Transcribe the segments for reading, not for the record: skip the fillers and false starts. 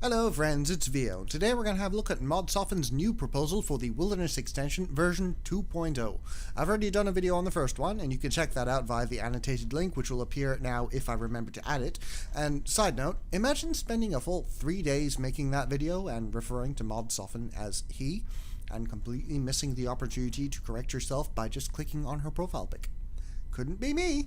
Hello friends, it's Vio. Today we're going to have a look at Mod Soffan's new proposal for the Wilderness extension version 2.0. I've already done a video on the first one, and you can check that out via the annotated link, which will appear now if I remember to add it. And side note, imagine spending a full 3 days making that video and referring to Mod Soffan as he, and completely missing the opportunity to correct yourself by just clicking on her profile pic. Couldn't be me.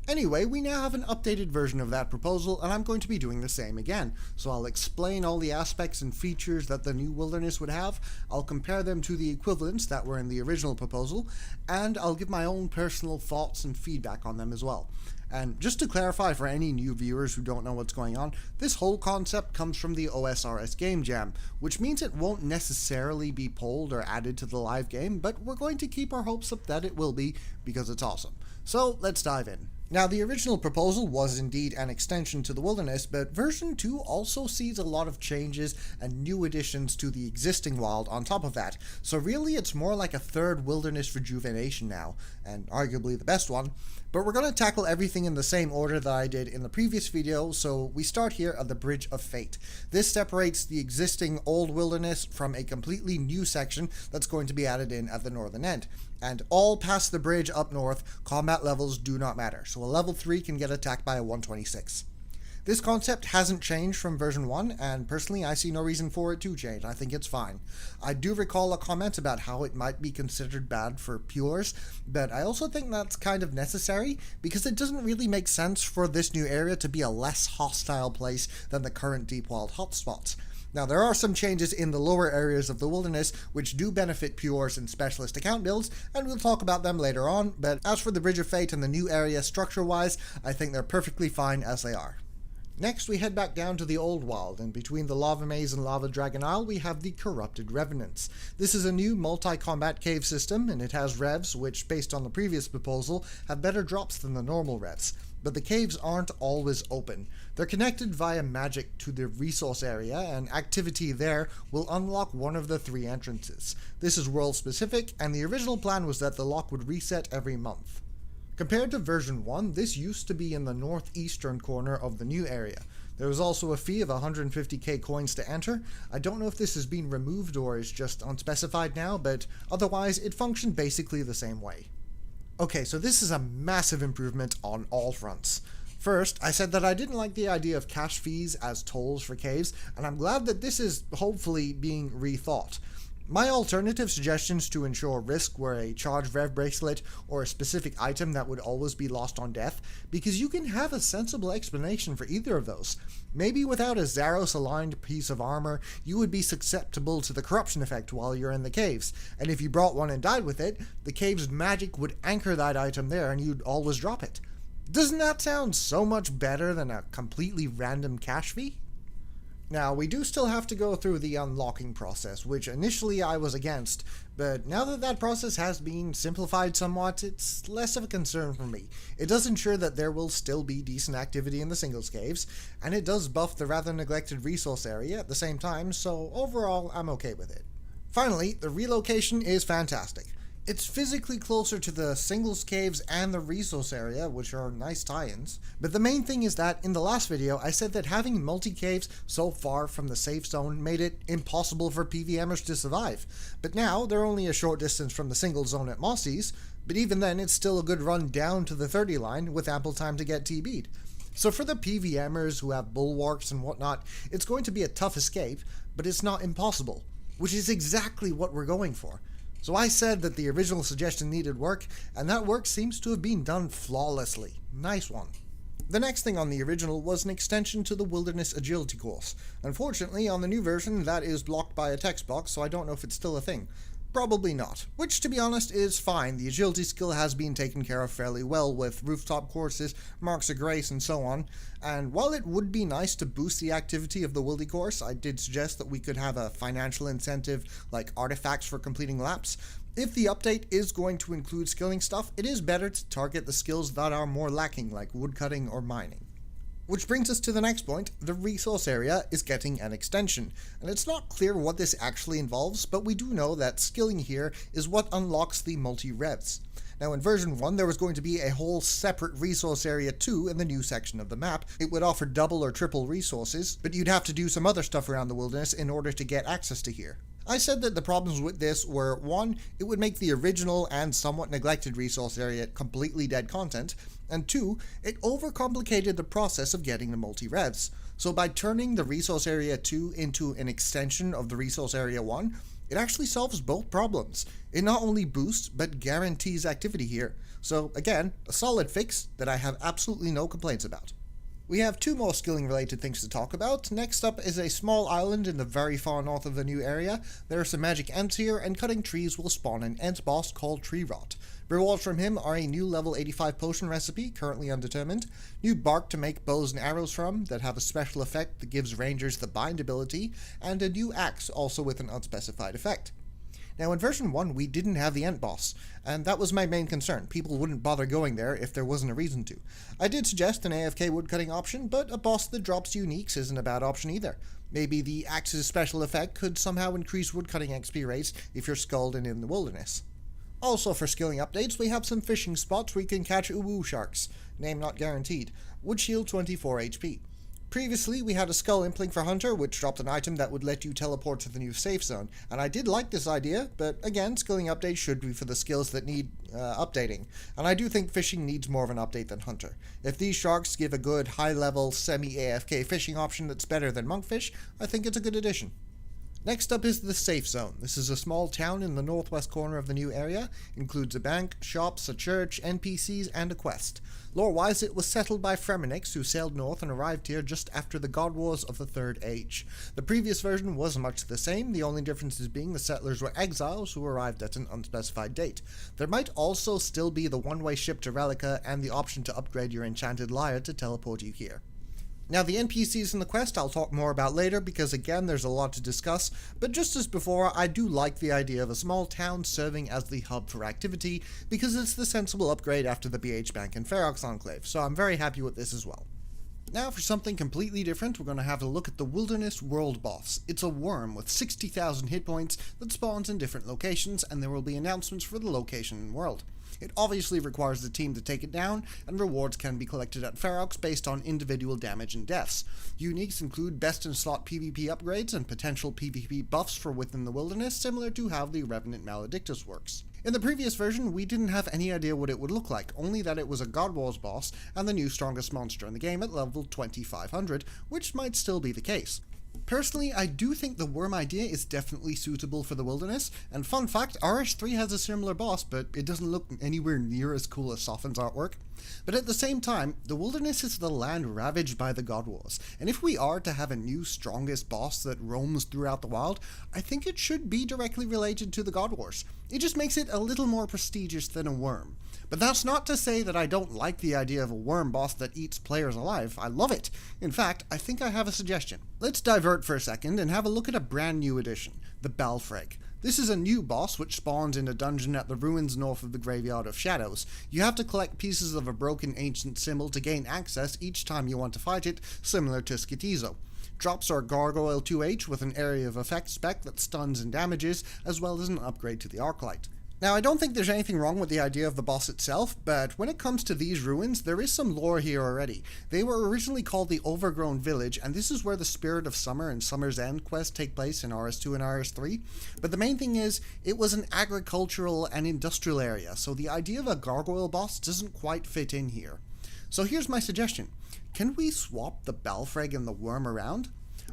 Anyway, we now have an updated version of that proposal, and I'm going to be doing the same again. So I'll explain all the aspects and features that the new Wilderness would have, I'll compare them to the equivalents that were in the original proposal, and I'll give my own personal thoughts and feedback on them as well. And just to clarify for any new viewers who don't know what's going on, this whole concept comes from the OSRS Game Jam, which means it won't necessarily be polled or added to the live game, but we're going to keep our hopes up that it will be, because it's awesome. So let's dive in. Now, the original proposal was indeed an extension to the Wilderness, but version 2 also sees a lot of changes and new additions to the existing wild on top of that. So really it's more like a third Wilderness rejuvenation now, and arguably the best one. But we're going to tackle everything in the same order that I did in the previous video, so we start here at the Bridge of Fate. This separates the existing old Wilderness from a completely new section that's going to be added in at the northern end. And all past the bridge up north, combat levels do not matter, so a level 3 can get attacked by a 126. This concept hasn't changed from version 1, and personally I see no reason for it to change. I think it's fine. I do recall a comment about how it might be considered bad for pures, but I also think that's kind of necessary, because it doesn't really make sense for this new area to be a less hostile place than the current deep wild hotspots. Now, there are some changes in the lower areas of the Wilderness which do benefit pures and specialist account builds, and we'll talk about them later on, but as for the Bridge of Fate and the new area structure-wise, I think they're perfectly fine as they are. Next, we head back down to the Old Wild, and between the Lava Maze and Lava Dragon Isle, we have the Corrupted Revenants. This is a new multi-combat cave system, and it has revs which, based on the previous proposal, have better drops than the normal revs. But the caves aren't always open. They're connected via magic to the resource area, and activity there will unlock one of the 3 entrances. This is world specific, and the original plan was that the lock would reset every month. Compared to version 1, this used to be in the northeastern corner of the new area. There was also a fee of 150k coins to enter. I don't know if this has been removed or is just unspecified now, but otherwise it functioned basically the same way. Okay, so this is a massive improvement on all fronts. First, I said that I didn't like the idea of cash fees as tolls for caves, and I'm glad that this is hopefully being rethought. My alternative suggestions to ensure risk were a charged rev bracelet or a specific item that would always be lost on death, because you can have a sensible explanation for either of those. Maybe without a Zaros aligned piece of armor, you would be susceptible to the corruption effect while you're in the caves, and if you brought one and died with it, the cave's magic would anchor that item there and you'd always drop it. Doesn't that sound so much better than a completely random cash fee? Now, we do still have to go through the unlocking process, which initially I was against, but now that that process has been simplified somewhat, it's less of a concern for me. It does ensure that there will still be decent activity in the singles caves, and it does buff the rather neglected resource area at the same time, so overall I'm okay with it. Finally, the relocation is fantastic. It's physically closer to the singles caves and the resource area, which are nice tie-ins. But the main thing is that in the last video, I said that having multi-caves so far from the safe zone made it impossible for PvMers to survive. But now, they're only a short distance from the single zone at Mossy's, but even then it's still a good run down to the 30 line with ample time to get TB'd. So for the PvMers who have bulwarks and whatnot, it's going to be a tough escape, but it's not impossible, which is exactly what we're going for. So I said that the original suggestion needed work, and that work seems to have been done flawlessly. Nice one. The next thing on the original was an extension to the Wilderness Agility course. Unfortunately, on the new version, that is blocked by a text box, so I don't know if it's still a thing. Probably not, which to be honest is fine. The agility skill has been taken care of fairly well with rooftop courses, marks of grace and so on, and while it would be nice to boost the activity of the Wildy course, I did suggest that we could have a financial incentive like artifacts for completing laps. If the update is going to include skilling stuff, it is better to target the skills that are more lacking like woodcutting or mining. Which brings us to the next point. The resource area is getting an extension, and it's not clear what this actually involves, but we do know that skilling here is what unlocks the multi-revs. Now in version 1 there was going to be a whole separate resource area 2 in the new section of the map. It would offer double or triple resources, but you'd have to do some other stuff around the wilderness in order to get access to here. I said that the problems with this were, 1, it would make the original and somewhat neglected resource area completely dead content, and 2, it overcomplicated the process of getting the multi-revs. So by turning the resource area 2 into an extension of the resource area 1, it actually solves both problems. It not only boosts, but guarantees activity here. So again, a solid fix that I have absolutely no complaints about. We have 2 more skilling related things to talk about. Next up is a small island in the very far north of the new area. There are some magic ents here, and cutting trees will spawn an ent boss called Treerot. Rewards from him are a new level 85 potion recipe, currently undetermined, new bark to make bows and arrows from that have a special effect that gives rangers the bind ability, and a new axe also with an unspecified effect. Now in version 1 we didn't have the ent boss, and that was my main concern. People wouldn't bother going there if there wasn't a reason to. I did suggest an AFK woodcutting option, but a boss that drops uniques isn't a bad option either. Maybe the axe's special effect could somehow increase woodcutting XP rates if you're Skalled and in the wilderness. Also for skilling updates, we have some fishing spots where you can catch UwU Sharks, name not guaranteed, would shield 24 HP. Previously, we had a Skall implink for Hunter, which dropped an item that would let you teleport to the new safe zone, and I did like this idea, but again, skilling updates should be for the skills that need updating, and I do think fishing needs more of an update than Hunter. If these sharks give a good, high-level, semi-AFK fishing option that's better than monkfish, I think it's a good addition. Next up is the Safe Zone. This is a small town in the northwest corner of the new area. Includes a bank, shops, a church, NPCs, and a quest. Lore-wise, it was settled by Fremmeniks, who sailed north and arrived here just after the God Wars of the Third Age. The previous version was much the same, the only differences being the settlers were exiles who arrived at an unspecified date. There might also still be the one-way ship to Relica and the option to upgrade your enchanted lyre to teleport you here. Now the NPCs in the quest I'll talk more about later because again there's a lot to discuss, but just as before I do like the idea of a small town serving as the hub for activity because it's the sensible upgrade after the BH Bank and Ferox Enclave, so I'm very happy with this as well. Now for something completely different, we're going to have a look at the Wilderness World Boss. It's a worm with 60,000 hit points that spawns in different locations, and there will be announcements for the location and world. It obviously requires the team to take it down, and rewards can be collected at Ferox based on individual damage and deaths. Uniques include best-in-slot PvP upgrades and potential PvP buffs for within the wilderness, similar to how the Revenant Maledictus works. In the previous version, we didn't have any idea what it would look like, only that it was a God Wars boss and the new strongest monster in the game at level 2500, which might still be the case. Personally, I do think the worm idea is definitely suitable for the wilderness, and fun fact, RS3 has a similar boss, but it doesn't look anywhere near as cool as Soffan's artwork. But at the same time, the wilderness is the land ravaged by the God Wars, and if we are to have a new strongest boss that roams throughout the wild, I think it should be directly related to the God Wars. It just makes it a little more prestigious than a worm. But that's not to say that I don't like the idea of a worm boss that eats players alive. I love it. In fact, I think I have a suggestion. Let's divert for a second and have a look at a brand new addition, the Balfreg. This is a new boss which spawns in a dungeon at the ruins north of the Graveyard of Shadows. You have to collect pieces of a broken ancient symbol to gain access each time you want to fight it, similar to Skitizo. Drops are Gargoyle 2H with an area of effect spec that stuns and damages, as well as an upgrade to the Arclight. Now, I don't think there's anything wrong with the idea of the boss itself, but when it comes to these ruins, there is some lore here already. They were originally called the Overgrown Village, and this is where the Spirit of Summer and Summer's End quests take place in RS2 and RS3. But the main thing is, it was an agricultural and industrial area, so the idea of a gargoyle boss doesn't quite fit in here. So here's my suggestion. Can we swap the Balfreg and the worm around?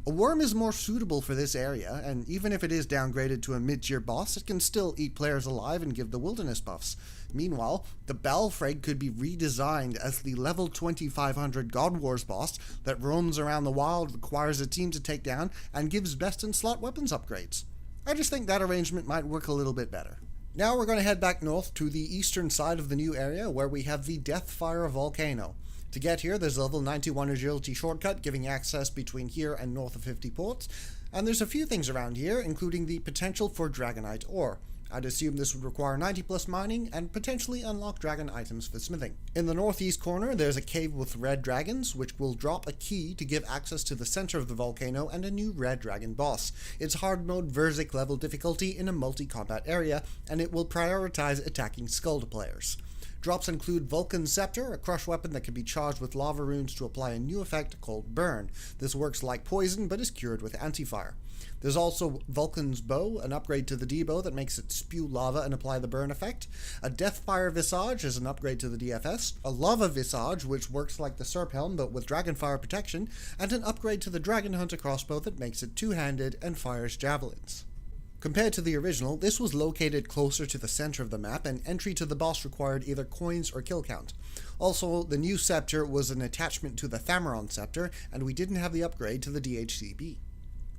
A worm is more suitable for this area, and even if it is downgraded to a mid-tier boss, it can still eat players alive and give the wilderness buffs. Meanwhile, the Balfreg could be redesigned as the level 2500 God Wars boss that roams around the wild, requires a team to take down, and gives best-in-slot weapons upgrades. I just think that arrangement might work a little bit better. Now we're going to head back north to the eastern side of the new area, where we have the Deathfire Volcano. To get here, there's a level 91 agility shortcut giving access between here and north of 50 ports, and there's a few things around here, including the potential for Dragonite ore. I'd assume this would require 90 plus mining and potentially unlock dragon items for smithing. In the northeast corner, there's a cave with red dragons, which will drop a key to give access to the center of the volcano and a new red dragon boss. It's hard mode Verzik level difficulty in a multi-combat area, and it will prioritize attacking Skall players. Drops include Vulcan's Scepter, a crush weapon that can be charged with lava runes to apply a new effect called Burn. This works like poison, but is cured with anti-fire. There's also Vulcan's Bow, an upgrade to the D-Bow that makes it spew lava and apply the burn effect. A Deathfire Visage is an upgrade to the DFS. A Lava Visage, which works like the Serp Helm but with Dragonfire protection. And an upgrade to the Dragon Hunter crossbow that makes it two-handed and fires javelins. Compared to the original, this was located closer to the center of the map, and entry to the boss required either coins or kill count. Also, the new scepter was an attachment to the Thammaron scepter, and we didn't have the upgrade to the DHCB.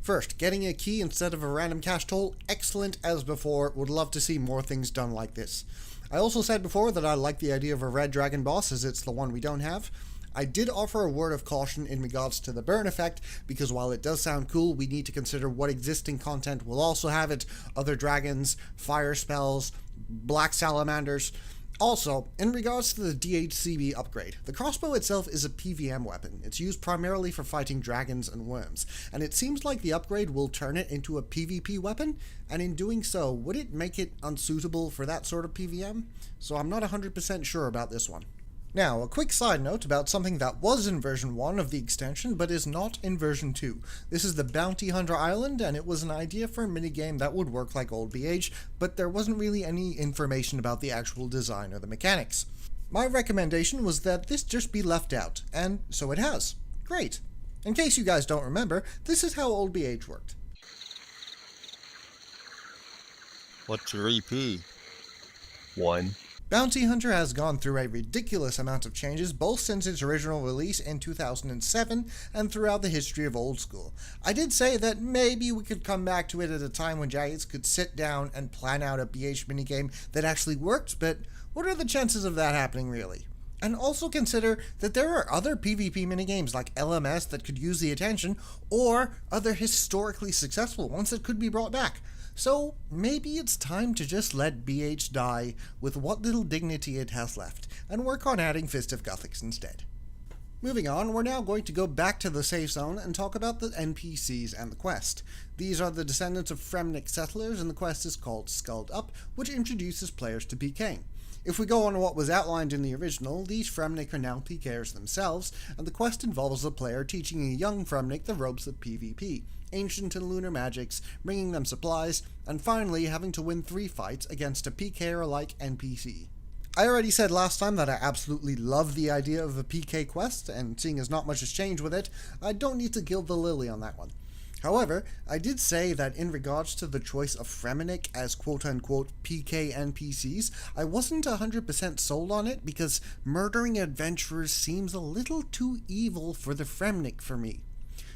First, getting a key instead of a random cash toll, excellent as before, would love to see more things done like this. I also said before that I like the idea of a red dragon boss, as it's the one we don't have. I did offer a word of caution in regards to the burn effect, because while it does sound cool, we need to consider what existing content will also have it: other dragons, fire spells, black salamanders. Also, in regards to the DHCB upgrade, the crossbow itself is a PvM weapon. It's used primarily for fighting dragons and worms, and it seems like the upgrade will turn it into a PvP weapon, and in doing so, would it make it unsuitable for that sort of PvM? So I'm not 100% sure about this one. Now, a quick side note about something that was in version 1 of the extension, but is not in version 2. This is the Bounty Hunter Island, and it was an idea for a minigame that would work like old BH, but there wasn't really any information about the actual design or the mechanics. My recommendation was that this just be left out, and so it has. Great. In case you guys don't remember, this is how old BH worked. What's your EP? 1. Bounty Hunter has gone through a ridiculous amount of changes, both since its original release in 2007 and throughout the history of Old School. I did say that maybe we could come back to it at a time when Jaggeds could sit down and plan out a BH minigame that actually worked, but what are the chances of that happening really? And also consider that there are other PvP minigames like LMS that could use the attention, or other historically successful ones that could be brought back. So maybe it's time to just let BH die with what little dignity it has left, and work on adding Fist of Gothics instead. Moving on, we're now going to go back to the safe zone and talk about the NPCs and the quest. These are the descendants of Fremmeniks settlers, and the quest is called Skulled Up, which introduces players to PK. If we go on what was outlined in the original, these Fremmeniks are now PKers themselves, and the quest involves the player teaching a young Fremmeniks the ropes of PvP, ancient and lunar magics, bringing them supplies, and finally having to win 3 fights against a PKer-like NPC. I already said last time that I absolutely love the idea of a PK quest, and seeing as not much has changed with it, I don't need to gild the lily on that one. However, I did say that in regards to the choice of Fremmeniks as quote-unquote PK NPCs, I wasn't 100% sold on it because murdering adventurers seems a little too evil for the Fremmeniks for me.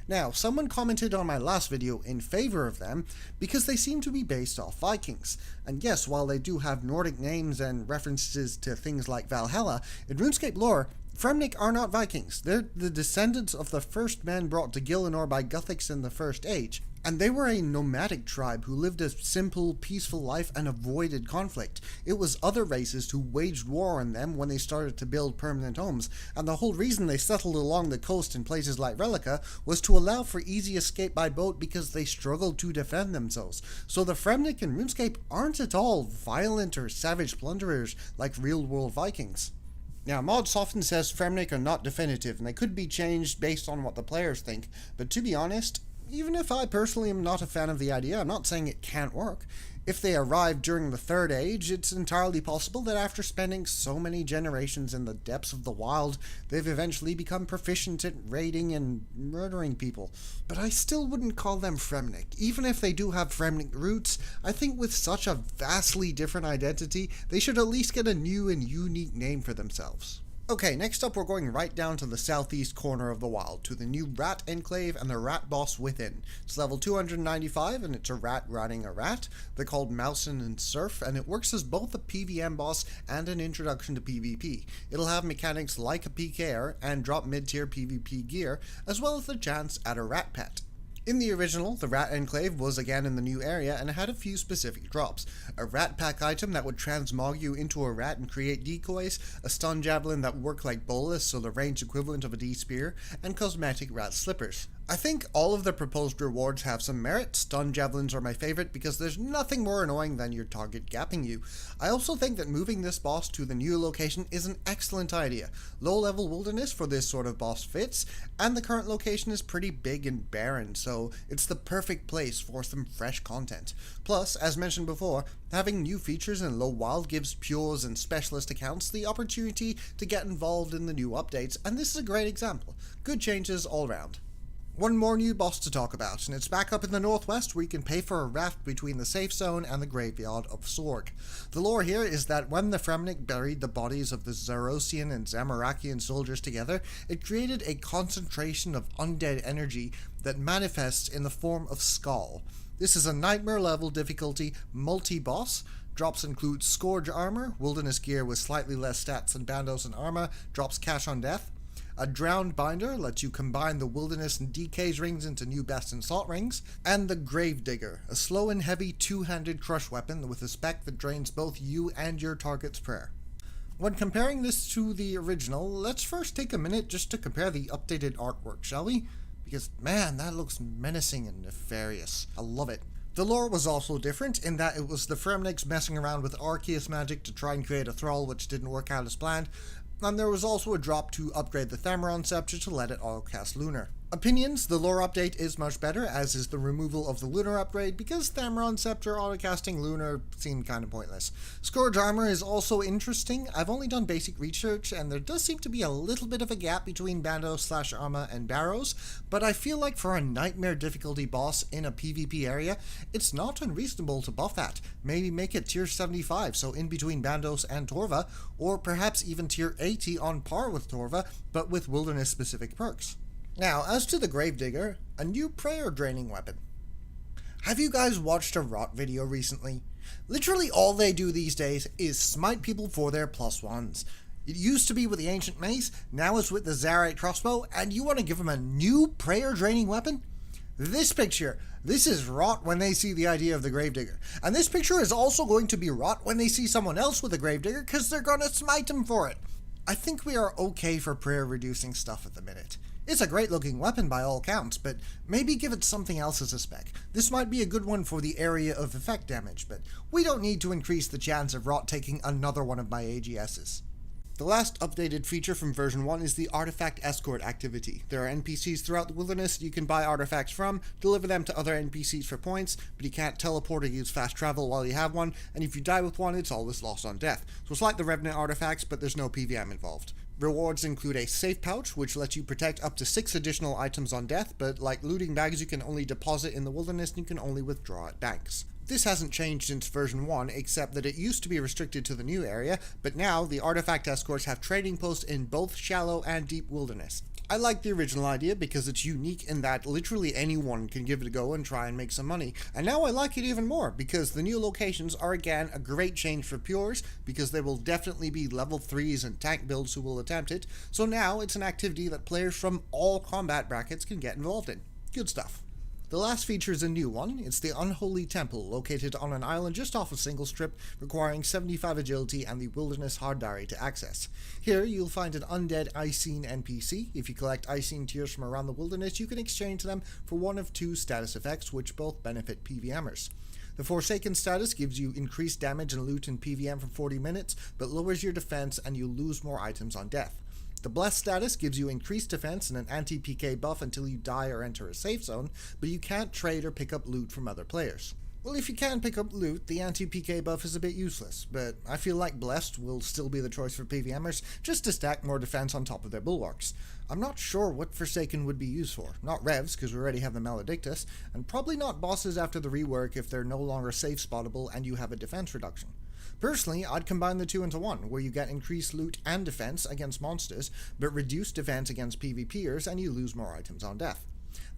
Now, someone commented on my last video in favor of them because they seem to be based off Vikings. And yes, while they do have Nordic names and references to things like Valhalla, in RuneScape lore, Fremmeniks are not Vikings. They're the descendants of the first men brought to Gielinor by Gothics in the First Age, and they were a nomadic tribe who lived a simple, peaceful life and avoided conflict. It was other races who waged war on them when they started to build permanent homes, and the whole reason they settled along the coast in places like Relica was to allow for easy escape by boat because they struggled to defend themselves. So the Fremmeniks in RuneScape aren't at all violent or savage plunderers like real-world Vikings. Now, Mod Soffan says Fremmeniks are not definitive, and they could be changed based on what the players think, but to be honest, even if I personally am not a fan of the idea, I'm not saying it can't work. If they arrived during the Third Age, it's entirely possible that after spending so many generations in the depths of the wild, they've eventually become proficient at raiding and murdering people. But I still wouldn't call them Fremmeniks. Even if they do have Fremmeniks roots, I think with such a vastly different identity, they should at least get a new and unique name for themselves. Okay, next up we're going right down to the southeast corner of the wild, to the new rat enclave and the rat boss within. It's level 295 and it's a rat riding a rat. They're called Mousen and Surf, and it works as both a PvM boss and an introduction to PvP. It'll have mechanics like a PKer and drop mid-tier PvP gear, as well as the chance at a rat pet. In the original, the Rat Enclave was again in the new area and it had a few specific drops. A rat pack item that would transmog you into a rat and create decoys, a stun javelin that worked like bolus, so the range equivalent of a D-spear, and cosmetic rat slippers. I think all of the proposed rewards have some merit. Stun javelins are my favorite because there's nothing more annoying than your target gapping you. I also think that moving this boss to the new location is an excellent idea. Low level wilderness for this sort of boss fits, and the current location is pretty big and barren, so it's the perfect place for some fresh content. Plus, as mentioned before, having new features in low wild gives pures and specialist accounts the opportunity to get involved in the new updates, and this is a great example. Good changes all around. One more new boss to talk about, and it's back up in the northwest where you can pay for a raft between the safe zone and the graveyard of Sorg. The lore here is that when the Fremmeniks buried the bodies of the Zarosian and Zamorakian soldiers together, it created a concentration of undead energy that manifests in the form of Skall. This is a nightmare level difficulty multi-boss. Drops include Scourge armor, wilderness gear with slightly less stats than Bandos and armor, drops cash on death. A Drowned Binder lets you combine the Wilderness and DK's rings into new Best and Salt rings, and the Gravedigger, a slow and heavy two-handed crush weapon with a spec that drains both you and your target's prayer. When comparing this to the original, let's first take a minute just to compare the updated artwork, shall we? Because, man, that looks menacing and nefarious. I love it. The lore was also different in that it was the Fremmeniks messing around with Arceus magic to try and create a thrall which didn't work out as planned, and there was also a drop to upgrade the Thammaron Scepter to let it auto-cast Lunar. Opinions, the lore update is much better, as is the removal of the Lunar upgrade, because Thammaron Scepter auto-casting Lunar seemed kind of pointless. Scourge armor is also interesting. I've only done basic research, and there does seem to be a little bit of a gap between Bandos/Arma and Barrows, but I feel like for a nightmare difficulty boss in a PvP area, it's not unreasonable to buff that. Maybe make it tier 75, so in between Bandos and Torva, or perhaps even tier 80 on par with Torva, but with wilderness-specific perks. Now, as to the Gravedigger, a new prayer draining weapon. Have you guys watched a Rot video recently? Literally all they do these days is smite people for their +1s. It used to be with the Ancient Mace, now it's with the Zarite crossbow, and you want to give them a new prayer draining weapon? This picture, this is Rot when they see the idea of the Gravedigger. And this picture is also going to be Rot when they see someone else with a Gravedigger, because they're going to smite him for it. I think we are okay for prayer reducing stuff at the minute. It's a great looking weapon by all counts, but maybe give it something else as a spec. This might be a good one for the area of effect damage, but we don't need to increase the chance of Rot taking another one of my AGSs. The last updated feature from version 1 is the Artifact Escort activity. There are NPCs throughout the wilderness you can buy artifacts from, deliver them to other NPCs for points, but you can't teleport or use fast travel while you have one, and if you die with one, it's always lost on death. So it's like the Revenant artifacts, but there's no PVM involved. Rewards include a safe pouch, which lets you protect up to 6 additional items on death, but like looting bags you can only deposit in the wilderness and you can only withdraw at banks. This hasn't changed since version 1, except that it used to be restricted to the new area, but now the artifact escorts have trading posts in both shallow and deep wilderness. I like the original idea because it's unique in that literally anyone can give it a go and try and make some money, and now I like it even more because the new locations are again a great change for pures because there will definitely be level 3s and tank builds who will attempt it, so now it's an activity that players from all combat brackets can get involved in. Good stuff. The last feature is a new one. It's the Unholy Temple, located on an island just off a single strip, requiring 75 agility and the Wilderness Hardberry to access. Here, you'll find an undead Icene NPC. If you collect Icene tears from around the wilderness, you can exchange them for one of 2 status effects, which both benefit PVMers. The Forsaken status gives you increased damage and loot in PVM for 40 minutes, but lowers your defense and you lose more items on death. The Blessed status gives you increased defense and an anti-PK buff until you die or enter a safe zone, but you can't trade or pick up loot from other players. Well, if you can pick up loot, the anti-PK buff is a bit useless, but I feel like Blessed will still be the choice for PVMers, just to stack more defense on top of their bulwarks. I'm not sure what Forsaken would be used for. Not Revs, because we already have the Maledictus, and probably not bosses after the rework if they're no longer safe spottable and you have a defense reduction. Personally, I'd combine the 2 into 1, where you get increased loot and defense against monsters, but reduced defense against PvPers and you lose more items on death.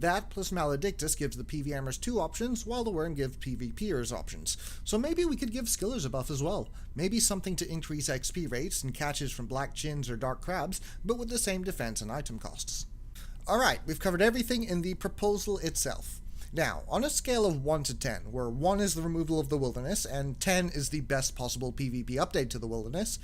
That plus Maledictus gives the PVMers 2 options, while the Worm gives PvPers options. So maybe we could give Skillers a buff as well. Maybe something to increase XP rates and catches from black chins or dark crabs, but with the same defense and item costs. Alright, we've covered everything in the proposal itself. Now, on a scale of 1 to 10, where 1 is the removal of the wilderness and 10 is the best possible PvP update to the wilderness,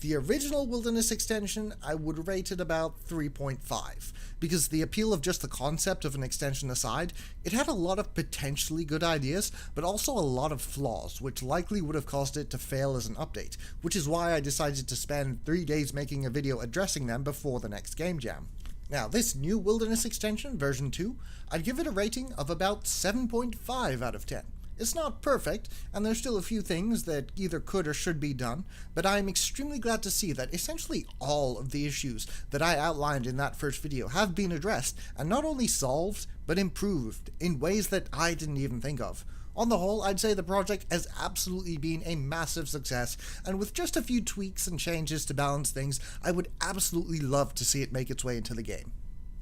the original wilderness extension I would rate it about 3.5, because the appeal of just the concept of an extension aside, it had a lot of potentially good ideas, but also a lot of flaws, which likely would have caused it to fail as an update, which is why I decided to spend 3 days making a video addressing them before the next game jam. Now, this new Wilderness extension, version 2, I'd give it a rating of about 7.5 out of 10. It's not perfect, and there's still a few things that either could or should be done, but I am extremely glad to see that essentially all of the issues that I outlined in that first video have been addressed, and not only solved, but improved in ways that I didn't even think of. On the whole, I'd say the project has absolutely been a massive success, and with just a few tweaks and changes to balance things, I would absolutely love to see it make its way into the game.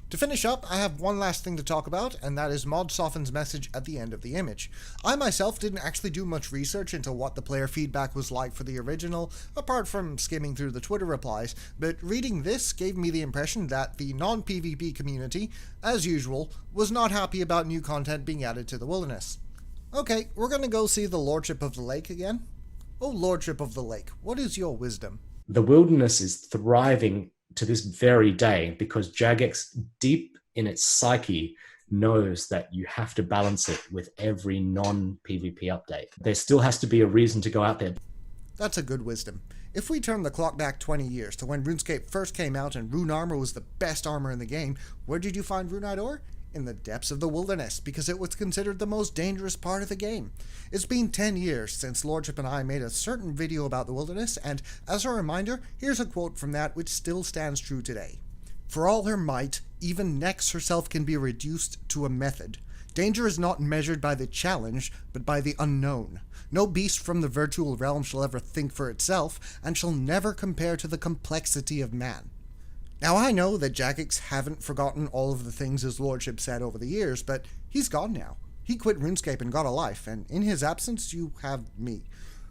To finish up, I have one last thing to talk about, and that is Mod Soffan's message at the end of the image. I myself didn't actually do much research into what the player feedback was like for the original, apart from skimming through the Twitter replies, but reading this gave me the impression that the non-PvP community, as usual, was not happy about new content being added to the wilderness. Okay, we're gonna go see the Lordship of the Lake again. Oh, Lordship of the Lake, what is your wisdom? The wilderness is thriving to this very day because Jagex, deep in its psyche, knows that you have to balance it with every non-PvP update. There still has to be a reason to go out there. That's a good wisdom. If we turn the clock back 20 years to when RuneScape first came out and rune armor was the best armor in the game, where did you find runite ore? In the depths of the wilderness, because it was considered the most dangerous part of the game. It's been 10 years since Lordship and I made a certain video about the wilderness, and as a reminder, here's a quote from that which still stands true today. For all her might, even Nex herself can be reduced to a method. Danger is not measured by the challenge, but by the unknown. No beast from the virtual realm shall ever think for itself, and shall never compare to the complexity of man. Now I know that Jagex haven't forgotten all of the things his lordship said over the years, but he's gone now. He quit RuneScape and got a life, and in his absence you have me.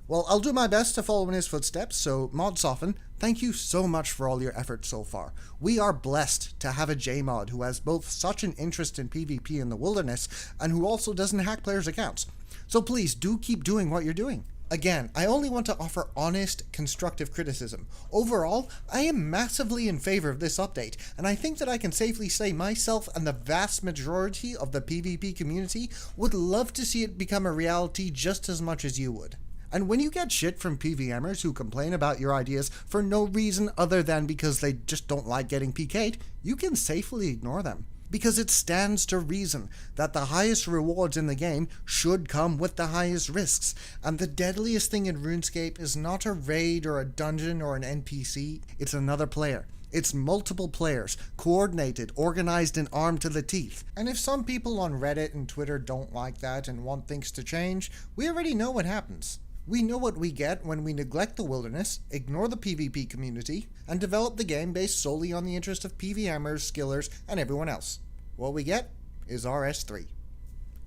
Well, I'll do my best to follow in his footsteps, so Mod Soffan, thank you so much for all your efforts so far. We are blessed to have a JMod who has both such an interest in PvP in the wilderness, and who also doesn't hack players' accounts. So please do keep doing what you're doing. Again, I only want to offer honest, constructive criticism. Overall, I am massively in favor of this update, and I think that I can safely say myself and the vast majority of the PvP community would love to see it become a reality just as much as you would. And when you get shit from PVMers who complain about your ideas for no reason other than because they just don't like getting PK'd, you can safely ignore them. Because it stands to reason that the highest rewards in the game should come with the highest risks, and the deadliest thing in RuneScape is not a raid or a dungeon or an NPC, it's another player. It's multiple players, coordinated, organized, and armed to the teeth. And if some people on Reddit and Twitter don't like that and want things to change, we already know what happens. We know what we get when we neglect the wilderness, ignore the PvP community, and develop the game based solely on the interest of PVMers, skillers, and everyone else. What we get is RS3.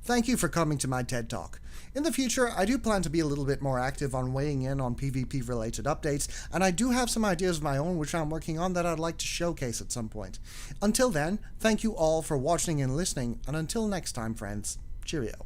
Thank you for coming to my TED Talk. In the future, I do plan to be a little bit more active on weighing in on PvP related updates, and I do have some ideas of my own which I'm working on that I'd like to showcase at some point. Until then, thank you all for watching and listening, and until next time, friends, cheerio.